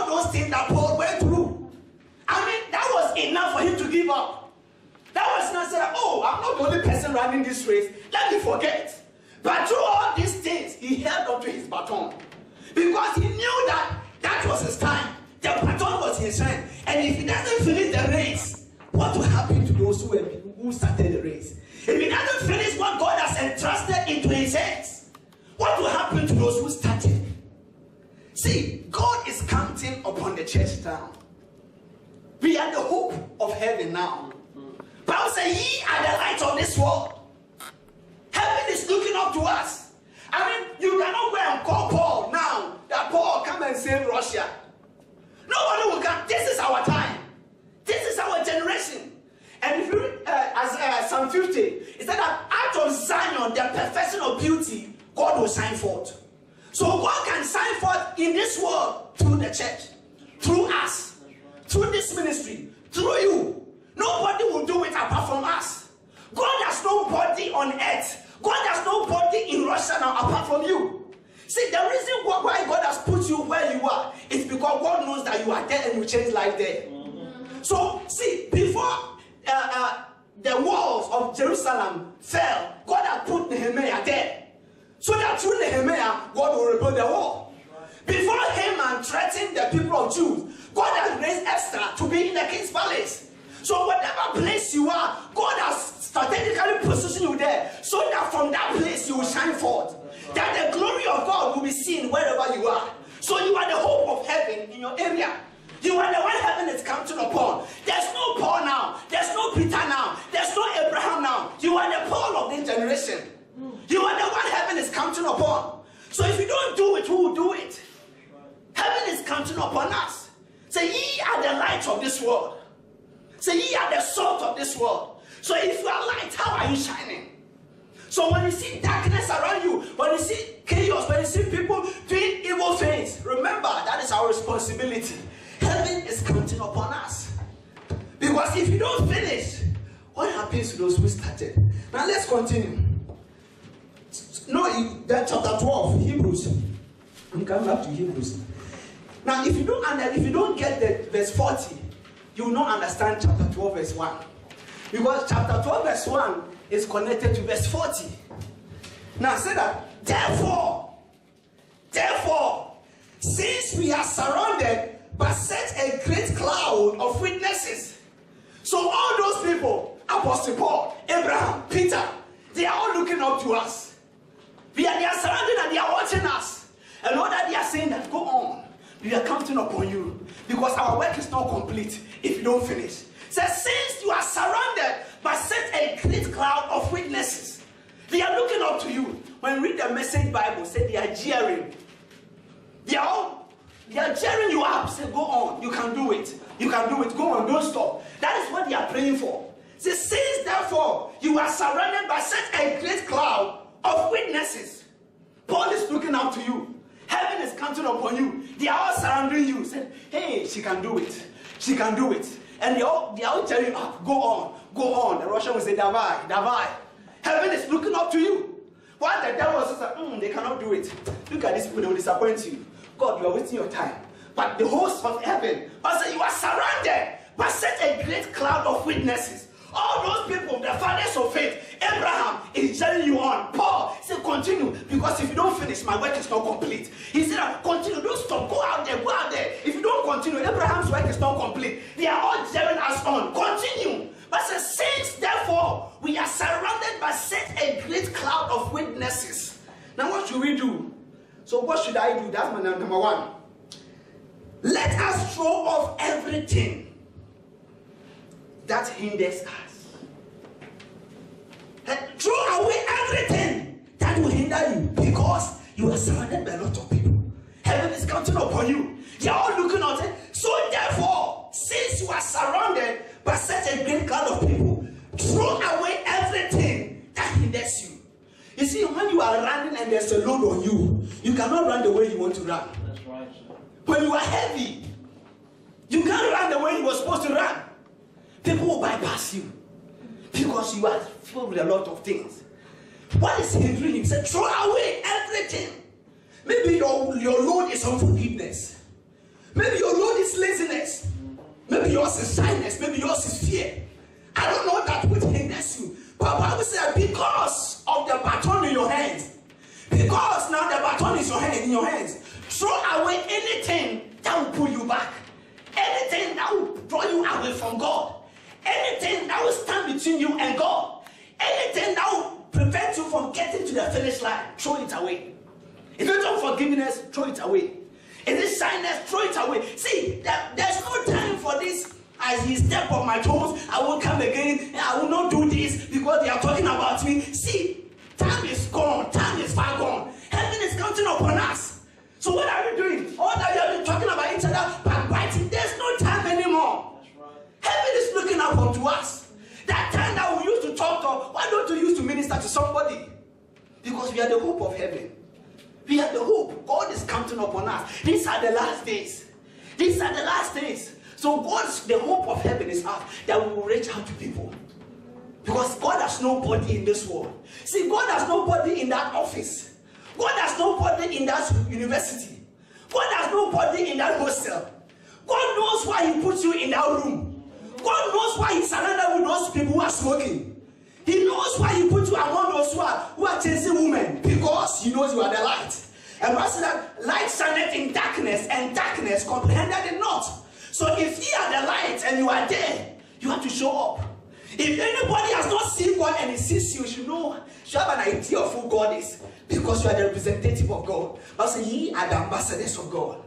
all those things that Paul went through, I mean, that was enough for him to give up. That was not saying, oh, I'm not the only person running this race. Let me forget. But through all these things, he held on to his baton. Because he knew that that was his time. The baton was his hand. And if he doesn't finish the race, what will happen to those who started the race? If he doesn't finish what God has entrusted into his hands, what will happen to those who started? See, God is counting upon the church now. We are the hope of heaven now. Bible says, ye are the light of this world. Heaven is looking up to us. I mean, you cannot go and call Paul now that Paul come and save Russia. Nobody will come. This is our time. This is our generation. And if you read Psalm 50, it said that out of Zion, the perfection of beauty, God will shine forth. So God can shine forth in this world through the church, through us, through this ministry, through you. Nobody will do it apart from us. God has nobody on earth. God has nobody in Russia now apart from you. See, the reason why God has put you where you are is because God knows that you are there and you change life there. So, see, before the walls of Jerusalem fell, God had put Nehemiah there. So that through Nehemiah, God will rebuild the wall. Before Haman threatened the people of Judah, God has raised Esther to be in the king's palace. So whatever place you are, God has strategically positioned you there so that from that place you will shine forth. That the glory of God will be seen wherever you are. So you are the hope of heaven in your area. You are the one heaven is counting upon. There's no Paul now. There's no Peter now. There's no Abraham now. You are the Paul of this generation. You are the one heaven is counting upon. So if you don't do it, who will do it? Heaven is counting upon us. Say, ye are the light of this world. Say, ye are the salt of this world. So if you are light, how are you shining? So when you see darkness around you, when you see chaos, when you see people doing evil things, remember that is our responsibility. Heaven is counting upon us. Because if you don't finish, what happens to those who started? Now let's continue. No, that chapter 12, Hebrews. I'm coming back to Hebrews. Now, if you don't get the verse 40, you will not understand chapter 12, verse 1. Because chapter 12, verse 1 is connected to verse 40. Now, say that, therefore, since we are surrounded by such a great cloud of witnesses. So all those people, Apostle Paul, Abraham, Peter, they are all looking up to us. They are surrounded and they are watching us. And all that they are saying that, go on. We are counting upon you. Because our work is not complete if you don't finish. So since you are surrounded by such a great cloud of witnesses, they are looking up to you. When you read the Message Bible, say they are jeering. They are cheering you up. Say, go on. You can do it. You can do it. Go on. Don't stop. That is what they are praying for. Say, since therefore you are surrounded by such a great cloud of witnesses, Paul is looking up to you. Heaven is counting upon you. They are all surrounding you. Say, hey, she can do it. She can do it. And they are all cheering up. Go on. Go on. The Russian will say, Davai. Heaven is looking up to you. While the devil says, they cannot do it. Look at these people, they will disappoint you. God, you are wasting your time. But the host of heaven, say, you are surrounded by such a great cloud of witnesses. All those people, the fathers of faith, Abraham is cheering you on. Paul said, continue, because if you don't finish, my work is not complete. He said, continue, don't stop, go out there, go out there. If you don't continue, Abraham's work is not complete. They are all cheering us on. Continue. But since therefore we are surrounded by such a great cloud of witnesses. Now what should we do? So what should I do? That's my number one. Let us throw off everything that hinders us. Throw away everything that will hinder you, because you are surrounded by a lot of people. Heaven is counting upon you. They are all looking at it. So therefore, since you are surrounded by such a great cloud of people, throw away everything that hinders you. You see, when you are running and there's a load on you, you cannot run the way you want to run. That's right, sir. When you are heavy, you can't run the way you were supposed to run. People will bypass you because you are filled with a lot of things. What is hindering you? He said, throw away everything. Maybe your load is unforgiveness. Maybe your is laziness. Maybe yours is shyness. Maybe yours is fear. I don't know that which hinders you. But the Bible says because of the baton in your hands, because now the baton is in your hands, throw away anything that will pull you back, anything that will draw you away from God, anything that will stand between you and God, anything that will prevent you from getting to the finish line. Throw it away. If it's unforgiveness, throw it away. If it's shyness, throw it away. See, there's no time for this. As he step on my toes, I will come again. I will not do this because they are talking about me. See, time is gone. Time is far gone. Heaven is counting upon us. So what are we doing? All that you have been talking about each other, backbiting. There's no time anymore. Right. Heaven is looking up onto us. That time that we used to talk, why don't you use to minister to somebody? Because we are the hope of heaven. We are the hope. God is counting upon us. These are the last days. These are the last days. So the hope of heaven is us, that we will reach out to people. Because God has nobody in this world. See, God has nobody in that office. God has nobody in that university. God has nobody in that hostel. God knows why he puts you in that room. God knows why he surrounded with those people who are smoking. He knows why he puts you among those who are chasing women. Because he knows you are the light. And God said that light shineth in darkness, and darkness comprehended it not. So if you are the light and you are there, you have to show up. If anybody has not seen God and he sees you, you should have an idea of who God is. Because you are the representative of God. But say, ye are the ambassadors of God.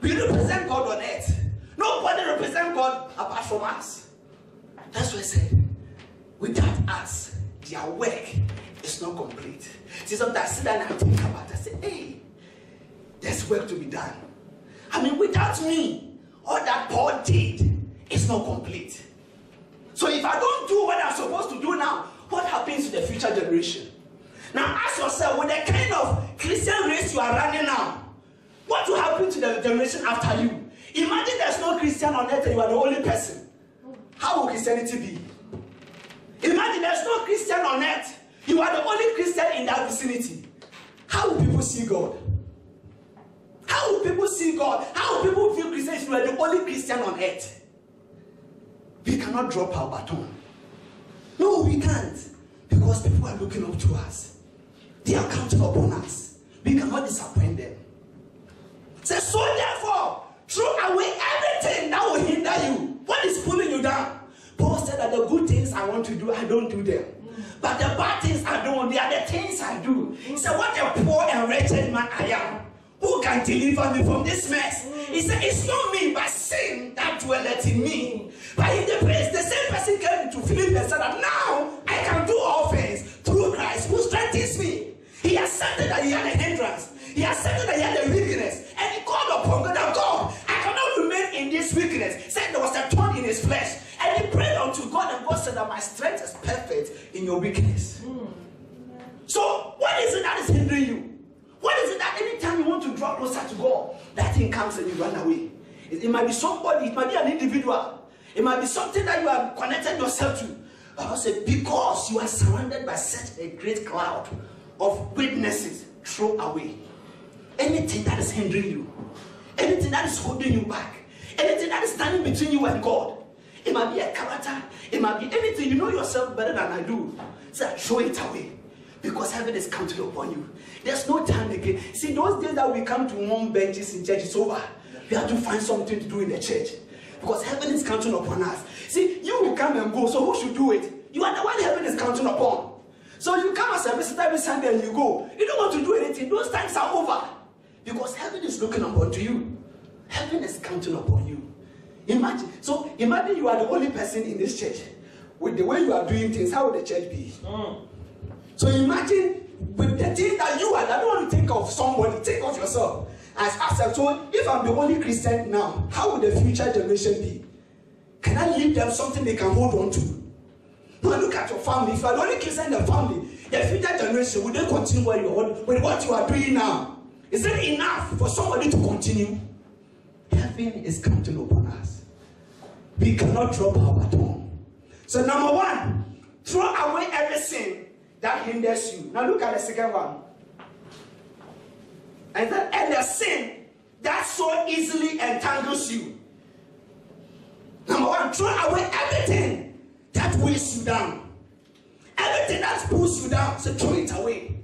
We represent God on earth. Nobody represents God apart from us. That's why I said, without us, their work is not complete. See, sometimes I sit down and I think about it. I say, hey, there's work to be done. I mean, without me, all that Paul did is not complete. So if I don't do what I'm supposed to do now, what happens to the future generation? Now ask yourself, with the kind of Christian race you are running now, what will happen to the generation after you? Imagine there's no Christian on earth and you are the only person. How will Christianity be? Imagine there's no Christian on earth. You are the only Christian in that vicinity. How will people see God? How will people see God? How will people feel Christians if you are the only Christian on earth? We cannot drop our baton. No, we can't. Because people are looking up to us. They are counting upon us. We cannot disappoint them. So therefore, throw away everything that will hinder you. What is pulling you down? Paul said that the good things I want to do, I don't do them. But the bad things I don't, they are the things I do. He said, what a poor and wretched man I am. Who can deliver me from this mess? He said, it's not me, but sin that dwelleth in me. But in the place, the same person came to Philip and said that now I can do all things through Christ who strengthens me. He accepted that he had a hindrance. He accepted that he had a weakness. And he called upon God, that God, I cannot remain in this weakness. Said there was a thorn in his flesh. And he prayed unto God, and God said that my strength is perfect in your weakness. So what is it that is hindering you? What is it that anytime you want to draw closer to God, that thing comes and you run away? It might be somebody, it might be an individual. It might be something that you have connected yourself to. Bible said, because you are surrounded by such a great cloud of witnesses, throw away anything that is hindering you, anything that is holding you back, anything that is standing between you and God. It might be a character, it might be anything. You know yourself better than I do. So throw it away. Because heaven is counting upon you. There's no time again. See, those days that we come to warm benches in church, it's over. We have to find something to do in the church. Because heaven is counting upon us. See, you will come and go, so who should do it? You are the one heaven is counting upon. So you come as a visitor every Sunday and you go. You don't want to do anything. Those times are over. Because heaven is looking upon to you. Heaven is counting upon you. Imagine you are the only person in this church. With the way you are doing things, how will the church be? So imagine with the thing that you are, I don't want to think of somebody, think of yourself. So if I'm the only Christian now, how will the future generation be? Can I leave them something they can hold on to? Now look at your family. If you are the only Christian in the family, the future generation, will they continue with what you are doing now? Is it enough for somebody to continue? Heaven is counting upon us. We cannot drop our baton. So number one, throw away everything that hinders you. Now look at the second one. And the sin that so easily entangles you. Number one, throw away everything that weighs you down. Everything that pulls you down, so throw it away.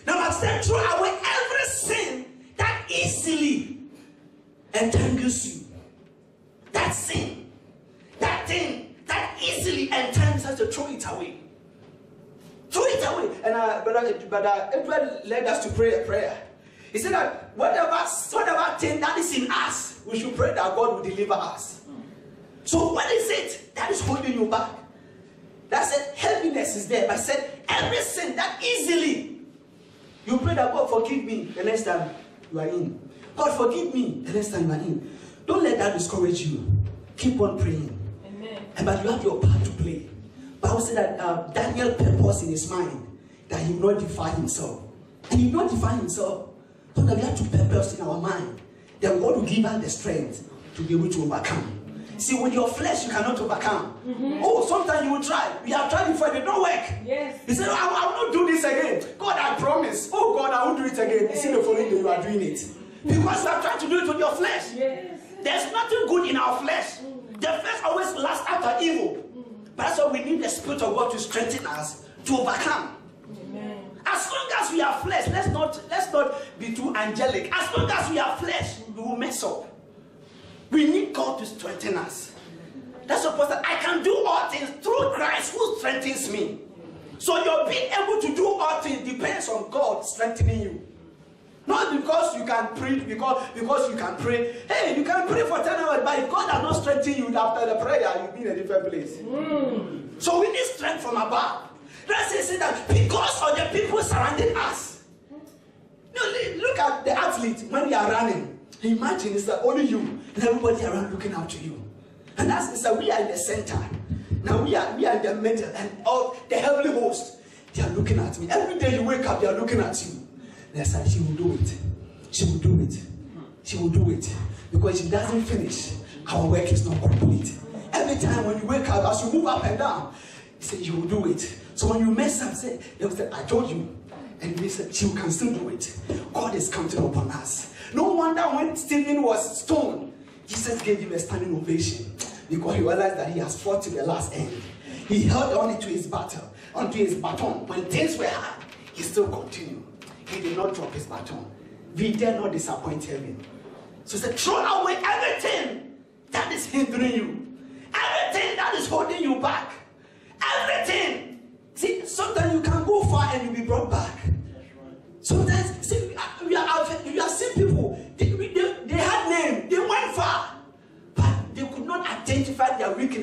Number two, throw away every sin that easily entangles you. That sin, that thing that easily entangles us, to throw it away. Throw it away. And Brother Edward led us to pray a prayer. He said that whatever thing that is in us, we should pray that God will deliver us. So what is it that is holding you back? That said, heaviness is there. But I said, every sin that easily, you pray that God forgive me the next time you are in. God forgive me the next time you are in. Don't let that discourage you. Keep on praying. Amen. But you have your part to play. Bible said that Daniel purposed in his mind that he will not defy himself. And he will not defy himself. So that we have to purpose in our mind that God will give us the strength to be able to overcome. See, with your flesh, you cannot overcome. Oh, sometimes you will try. We have tried before, it don't work. Yes. You say, I will not do this again. God, I promise. Oh, God, I won't do it again. You see the following day you are doing it. Because you are trying to do it with your flesh. Yes. There's nothing good in our flesh. The flesh always lasts after evil. But that's why we need the Spirit of God to strengthen us to overcome. Amen. As long as we are flesh, let's not be too angelic. As long as we are flesh, we will mess up. We need God to strengthen us. That's what Paul said, I can do all things through Christ who strengthens me. So your being able to do all things depends on God strengthening you. Not because you can pray, because you can pray. Hey, you can pray for 10 hours, but if God does not strengthen you after the prayer, you'll be in a different place. So we need strength from above. Let's say that because of the people surrounding us. Look at the athlete when they are running. Imagine it's like only you and everybody around looking out to you. And that's so we are in the center. Now we are in the middle, and all the heavenly host, they are looking at me. Every day you wake up, they are looking at you. And I said, she will do it. She will do it. She will do it. Because if she doesn't finish, our work is not complete. Every time when you wake up, as you move up and down, he said, you will do it. So when you mess up, they will say, I told you. And they said, she can still do it. God is counting upon us. No wonder when Stephen was stoned, Jesus gave him a standing ovation. Because he realized that he has fought to the last end. He held on to his battle, onto his baton. When things were hard, he still continued. He did not drop his baton. We dare not disappoint him. So he said, throw away everything that is hindering you. Everything that is holding you back. Everything. See, sometimes you can go far and you'll be brought back. Sometimes, see, you are seeing people, they had name, they went far, but they could not identify their weakness.